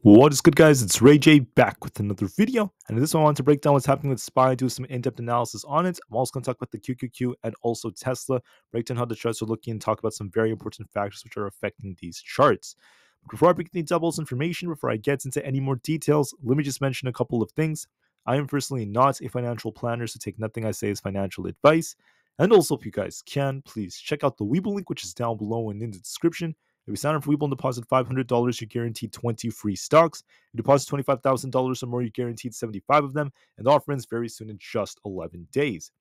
What is good, guys? It's Rey-Jay back with another video, and in this one I want to break down what's happening with SPY, do some in-depth analysis on it. I'm also going to talk about the QQQ and also Tesla, break down how the charts are looking, and talk about some very important factors which are affecting these charts. But before I break any doubles information, before I get into any more details, let me just mention a couple of things. I am personally not a financial planner, so take nothing I say as financial advice. And also, if you guys can, please check out the Webull link, which is down below and in the description. If you sign up for Webull and deposit $500, you're guaranteed 20 free stocks. You deposit $25,000 or more, you're guaranteed 75 of them. And the offer ends very soon in just 11 days.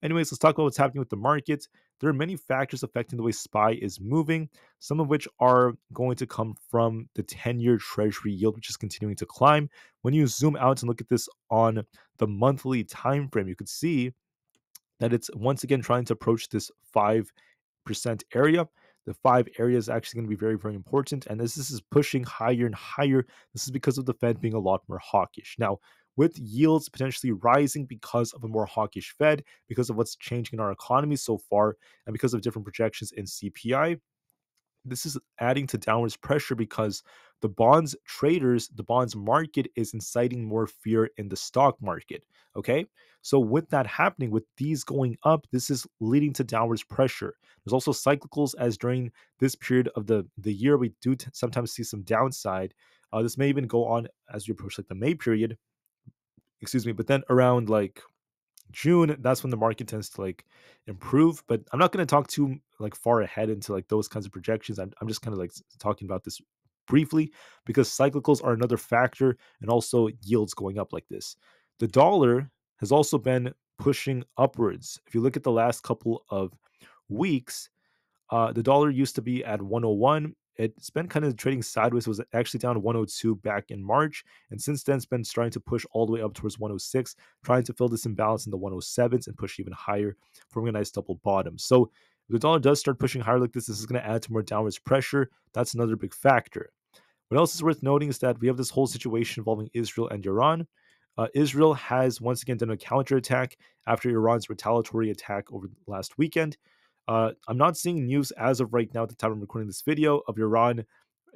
Anyways, let's talk about what's happening with the market. There are many factors affecting the way SPY is moving, some of which are going to come from the 10-year Treasury yield, which is continuing to climb. When you zoom out and look at this on the monthly time frame, you could see that it's once again trying to approach this 5% area. The 5 area is actually going to be very, very important. And as this is pushing higher and higher, this is because of the Fed being a lot more hawkish. Now, with yields potentially rising because of a more hawkish Fed, because of what's changing in our economy so far, and because of different projections in CPI, this is adding to downwards pressure because the bonds traders, the bonds market is inciting more fear in the stock market. Okay. So, with that happening, with these going up, this is leading to downwards pressure. There's also cyclicals, as during this period of the year, we do sometimes see some downside. This may even go on as we approach like the May period, excuse me, but then around like June, that's when the market tends to like improve. But I'm not going to talk too like far ahead into like those kinds of projections. I'm just kind of like talking about this briefly because cyclicals are another factor and also yields going up like this. The dollar has also been pushing upwards. If you look at the last couple of weeks, the dollar used to be at 101. It's been kind of trading sideways. It was actually down to 102 back in March. And since then, it's been starting to push all the way up towards 106, trying to fill this imbalance in the 107s and push even higher, forming a nice double bottom. So if the dollar does start pushing higher like this is going to add to more downwards pressure. That's another big factor. What else is worth noting is that we have this whole situation involving Israel and Iran. Israel has once again done a counterattack after Iran's retaliatory attack over the last weekend. I'm not seeing news as of right now at the time I'm recording this video of Iran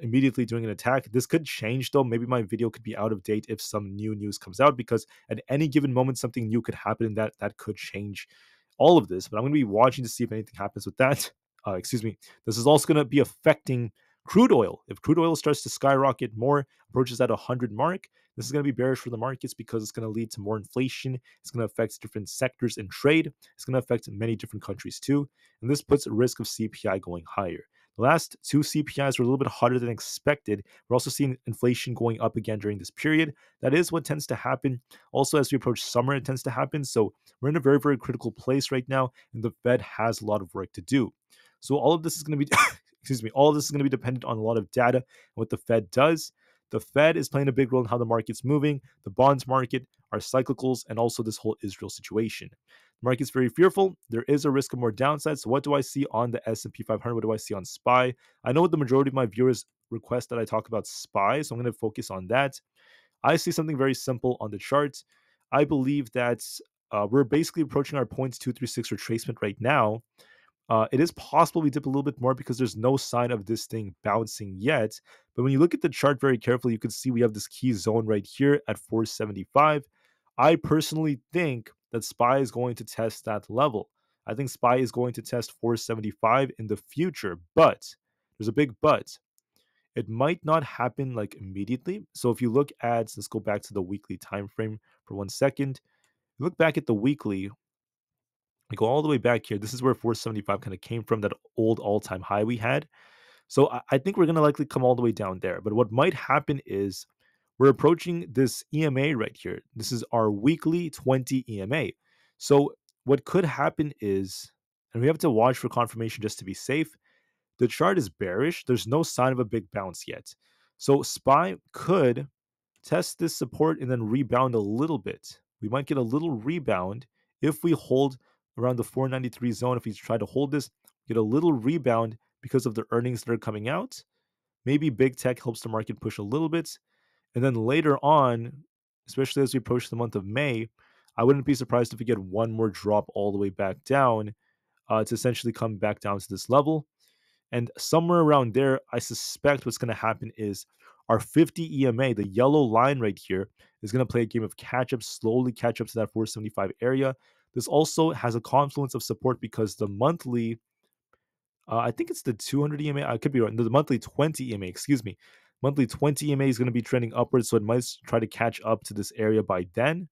immediately doing an attack. This could change though. Maybe my video could be out of date if some new news comes out because at any given moment something new could happen and that could change all of this. But I'm going to be watching to see if anything happens with that. Excuse me. This is also going to be affecting crude oil. If crude oil starts to skyrocket more, approaches that 100 mark, this is going to be bearish for the markets because it's going to lead to more inflation. It's going to affect different sectors in trade. It's going to affect many different countries too. And this puts a risk of CPI going higher. The last two CPIs were a little bit hotter than expected. We're also seeing inflation going up again during this period. That is what tends to happen. Also, as we approach summer, it tends to happen. So we're in a very, very critical place right now, and the Fed has a lot of work to do. So all of this is going to be, excuse me, all of this is going to be dependent on a lot of data and what the Fed does. The Fed is playing a big role in how the market's moving, the bonds market, our cyclicals, and also this whole Israel situation. The market's very fearful. There is a risk of more downside. So what do I see on the S&P 500? What do I see on SPY? I know the majority of my viewers request that I talk about SPY, so I'm going to focus on that. I see something very simple on the chart. I believe that we're basically approaching our 0.236 retracement right now. It is possible we dip a little bit more because there's no sign of this thing bouncing yet. But when you look at the chart very carefully, you can see we have this key zone right here at 475. I personally think that SPY is going to test that level. I think SPY is going to test 475 in the future, but there's a big but. It might not happen like immediately. So if you look at, let's go back to the weekly time frame for 1 second. Look back at the weekly. We go all the way back here. This is where 475 kind of came from, that old all-time high we had. So I think we're going to likely come all the way down there. But what might happen is we're approaching this EMA right here. This is our weekly 20 EMA. So what could happen is, and we have to watch for confirmation just to be safe, the chart is bearish. There's no sign of a big bounce yet. So SPY could test this support and then rebound a little bit. We might get a little rebound if we hold around the 493 zone. If we try to hold this, get a little rebound because of the earnings that are coming out. Maybe big tech helps the market push a little bit. And then later on, especially as we approach the month of May, I wouldn't be surprised if we get one more drop all the way back down to essentially come back down to this level. And somewhere around there, I suspect what's going to happen is our 50 EMA, the yellow line right here, is going to play a game of catch up, slowly catch up to that 475 area. This also has a confluence of support because the monthly, I think it's the 200 EMA. I could be wrong. The monthly 20 EMA, excuse me. Monthly 20 EMA is going to be trending upwards, so it might try to catch up to this area by then.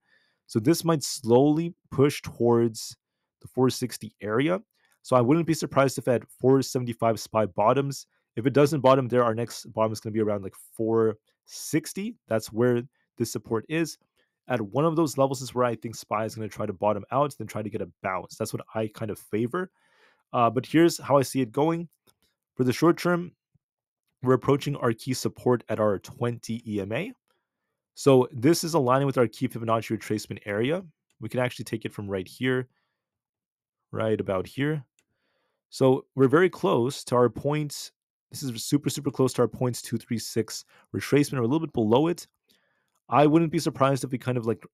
So this might slowly push towards the 460 area. So I wouldn't be surprised if at 475 SPY bottoms. If it doesn't bottom there, our next bottom is going to be around like 460. That's where this support is. At one of those levels is where I think SPY is going to try to bottom out, then try to get a bounce. That's what I kind of favor. But here's how I see it going. For the short term, we're approaching our key support at our 20 EMA. So this is aligning with our key Fibonacci retracement area. We can actually take it from right here, right about here. So we're very close to our points. This is super, super close to our points 236 retracement, or a little bit below it. I wouldn't be surprised if we kind of like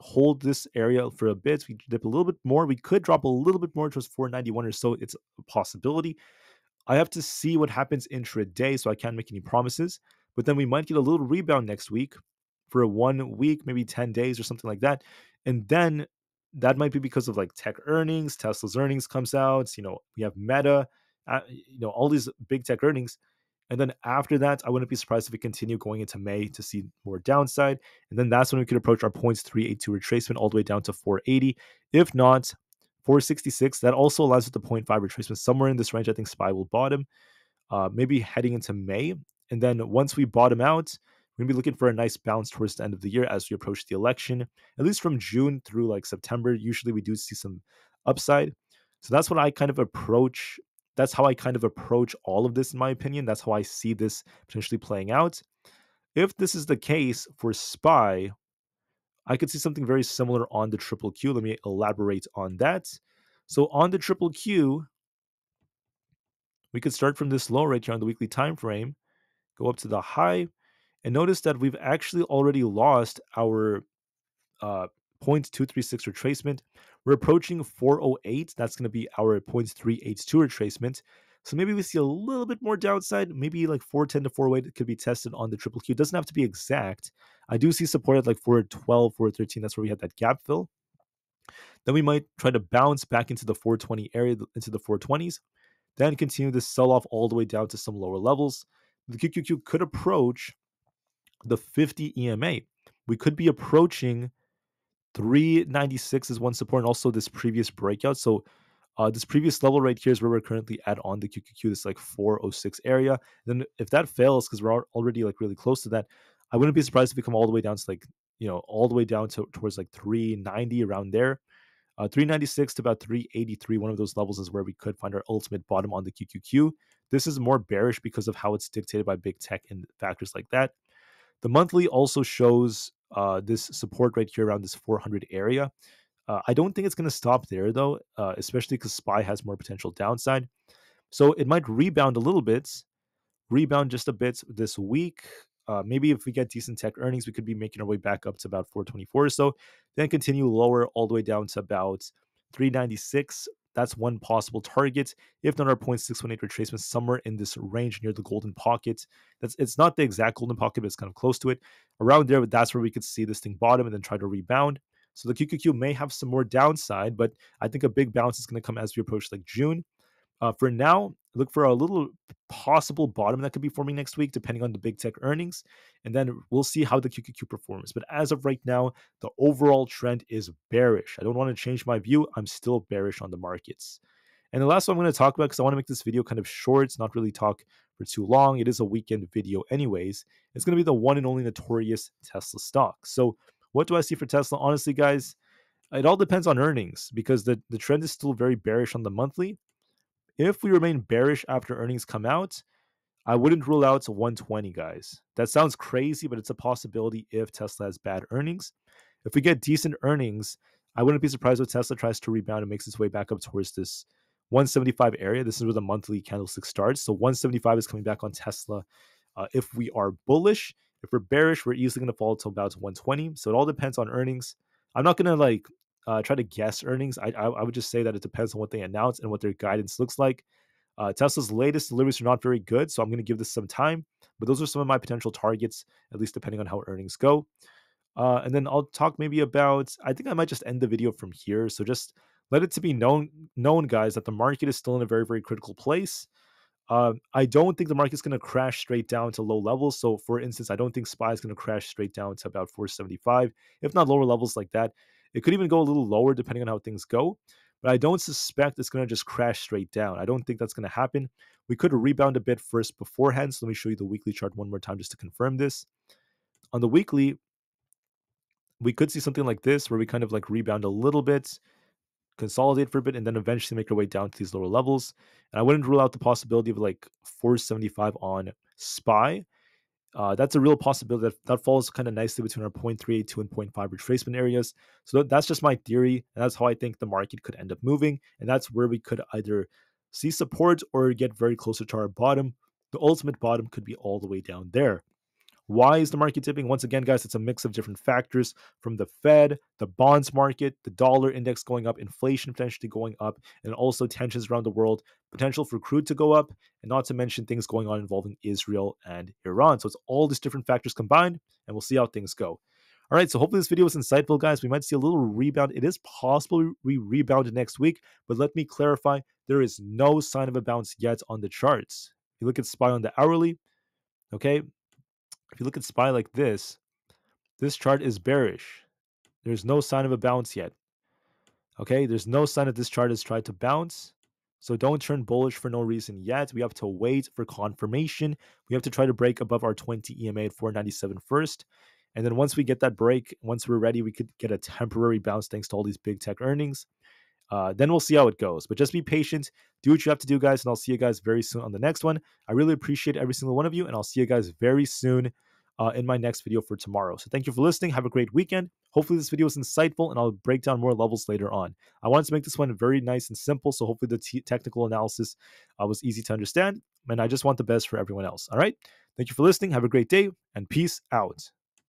hold this area for a bit. We dip a little bit more. We could drop a little bit more towards 491 or so. It's a possibility. I have to see what happens intraday, so I can't make any promises. But then we might get a little rebound next week for a 1 week, maybe 10 days or something like that. And then that might be because of like tech earnings, Tesla's earnings comes out, we have Meta, all these big tech earnings. And then after that, I wouldn't be surprised if we continue going into May to see more downside. And then that's when we could approach our points 382 retracement all the way down to 480. If not, 466, that also aligns with the 0.5 retracement. Somewhere in this range, I think SPY will bottom, maybe heading into May. And then once we bottom out, we're going to be looking for a nice bounce towards the end of the year as we approach the election. At least from June through like September, usually we do see some upside. So that's what I kind of approach. That's how I kind of approach all of this, in my opinion. That's how I see this potentially playing out. If this is the case for SPY, I could see something very similar on the triple Q. Let me elaborate on that. So on the triple Q, we could start from this low right here on the weekly time frame, go up to the high, and notice that we've actually already lost our 0.236 retracement. We're approaching 408. That's going to be our 0.382 retracement. So maybe we see a little bit more downside. Maybe like 410 to 408 could be tested on the triple Q. It doesn't have to be exact. I do see support at like 412, 413. That's where we had that gap fill. Then we might try to bounce back into the 420 area, into the 420s. Then continue this sell off all the way down to some lower levels. The QQQ could approach the 50 EMA. We could be approaching 396 is one support, and also this previous breakout. So this previous level right here is where we're currently at on the QQQ. This like 406 area. Then if that fails, because we're already like really close to that, I wouldn't be surprised if we come all the way down to like all the way down to towards like 390 around there. 396 to about 383, one of those levels is where we could find our ultimate bottom on the QQQ. This is more bearish because of how it's dictated by big tech and factors like that. The monthly also shows this support right here around this 400 area. I don't think it's going to stop there, though, especially because SPY has more potential downside. So it might rebound a little bit, rebound just a bit this week. Maybe if we get decent tech earnings, we could be making our way back up to about 424 or so, then continue lower all the way down to about 396. That's one possible target. If not, our 0.618 retracement somewhere in this range near the golden pocket. It's not the exact golden pocket, but it's kind of close to it. Around there, that's where we could see this thing bottom and then try to rebound. So the QQQ may have some more downside, but I think a big bounce is going to come as we approach like June. For now, look for a little possible bottom that could be forming next week, depending on the big tech earnings. And then we'll see how the QQQ performs. But as of right now, the overall trend is bearish. I don't want to change my view. I'm still bearish on the markets. And the last one I'm going to talk about, because I want to make this video kind of short, it's not really talk for too long. It is a weekend video anyways. It's going to be the one and only notorious Tesla stock. So what do I see for Tesla? Honestly, guys, it all depends on earnings, because the trend is still very bearish on the monthly. If we remain bearish after earnings come out, I wouldn't rule out 120, guys. That sounds crazy, but it's a possibility if Tesla has bad earnings. If we get decent earnings, I wouldn't be surprised if Tesla tries to rebound and makes its way back up towards this 175 area. This is where the monthly candlestick starts. So 175 is coming back on Tesla. If we are bullish, if we're bearish, we're easily going to fall to about 120. So it all depends on earnings. I'm not going to try to guess earnings. I would just say that it depends on what they announce and what their guidance looks like. Tesla's latest deliveries are not very good, so I'm going to give this some time. But those are some of my potential targets, at least depending on how earnings go. And then I'll talk maybe about. I think I might just end the video from here. So just let it to be known, guys, that the market is still in a very, very critical place. I don't think the market's going to crash straight down to low levels. So, for instance, I don't think SPY is going to crash straight down to about 475, if not lower levels like that. It could even go a little lower depending on how things go. But I don't suspect it's going to just crash straight down. I don't think that's going to happen. We could rebound a bit first beforehand. So let me show you the weekly chart one more time just to confirm this. On the weekly, we could see something like this where we kind of like rebound a little bit, consolidate for a bit, and then eventually make our way down to these lower levels. And I wouldn't rule out the possibility of like 475 on SPY. That's a real possibility that falls kind of nicely between our 0.382 and zero point 0.5 retracement areas. So that's just my theory, and that's how I think the market could end up moving. And that's where we could either see support or get very closer to our bottom. The ultimate bottom could be all the way down there. Why is the market dipping? Once again, guys, it's a mix of different factors from the Fed, the bonds market, the dollar index going up, inflation potentially going up, and also tensions around the world, potential for crude to go up, and not to mention things going on involving Israel and Iran. So it's all these different factors combined, and we'll see how things go. All right, so hopefully this video was insightful, guys. We might see a little rebound. It is possible we rebound next week, but let me clarify, there is no sign of a bounce yet on the charts. If you look at SPY on the hourly, okay, if you look at SPY like this chart is bearish. There's no sign of a bounce yet. Okay, there's no sign that this chart has tried to bounce. So don't turn bullish for no reason yet. We have to wait for confirmation. We have to try to break above our 20 EMA at 497 first. And then once we get that break, once we're ready, we could get a temporary bounce thanks to all these big tech earnings. Then we'll see how it goes. But just be patient. Do what you have to do, guys. And I'll see you guys very soon on the next one. I really appreciate every single one of you. And I'll see you guys very soon in my next video for tomorrow. So thank you for listening. Have a great weekend. Hopefully this video was insightful, and I'll break down more levels later on. I wanted to make this one very nice and simple, so hopefully the technical analysis was easy to understand. And I just want the best for everyone else. All right. Thank you for listening. Have a great day, and peace out.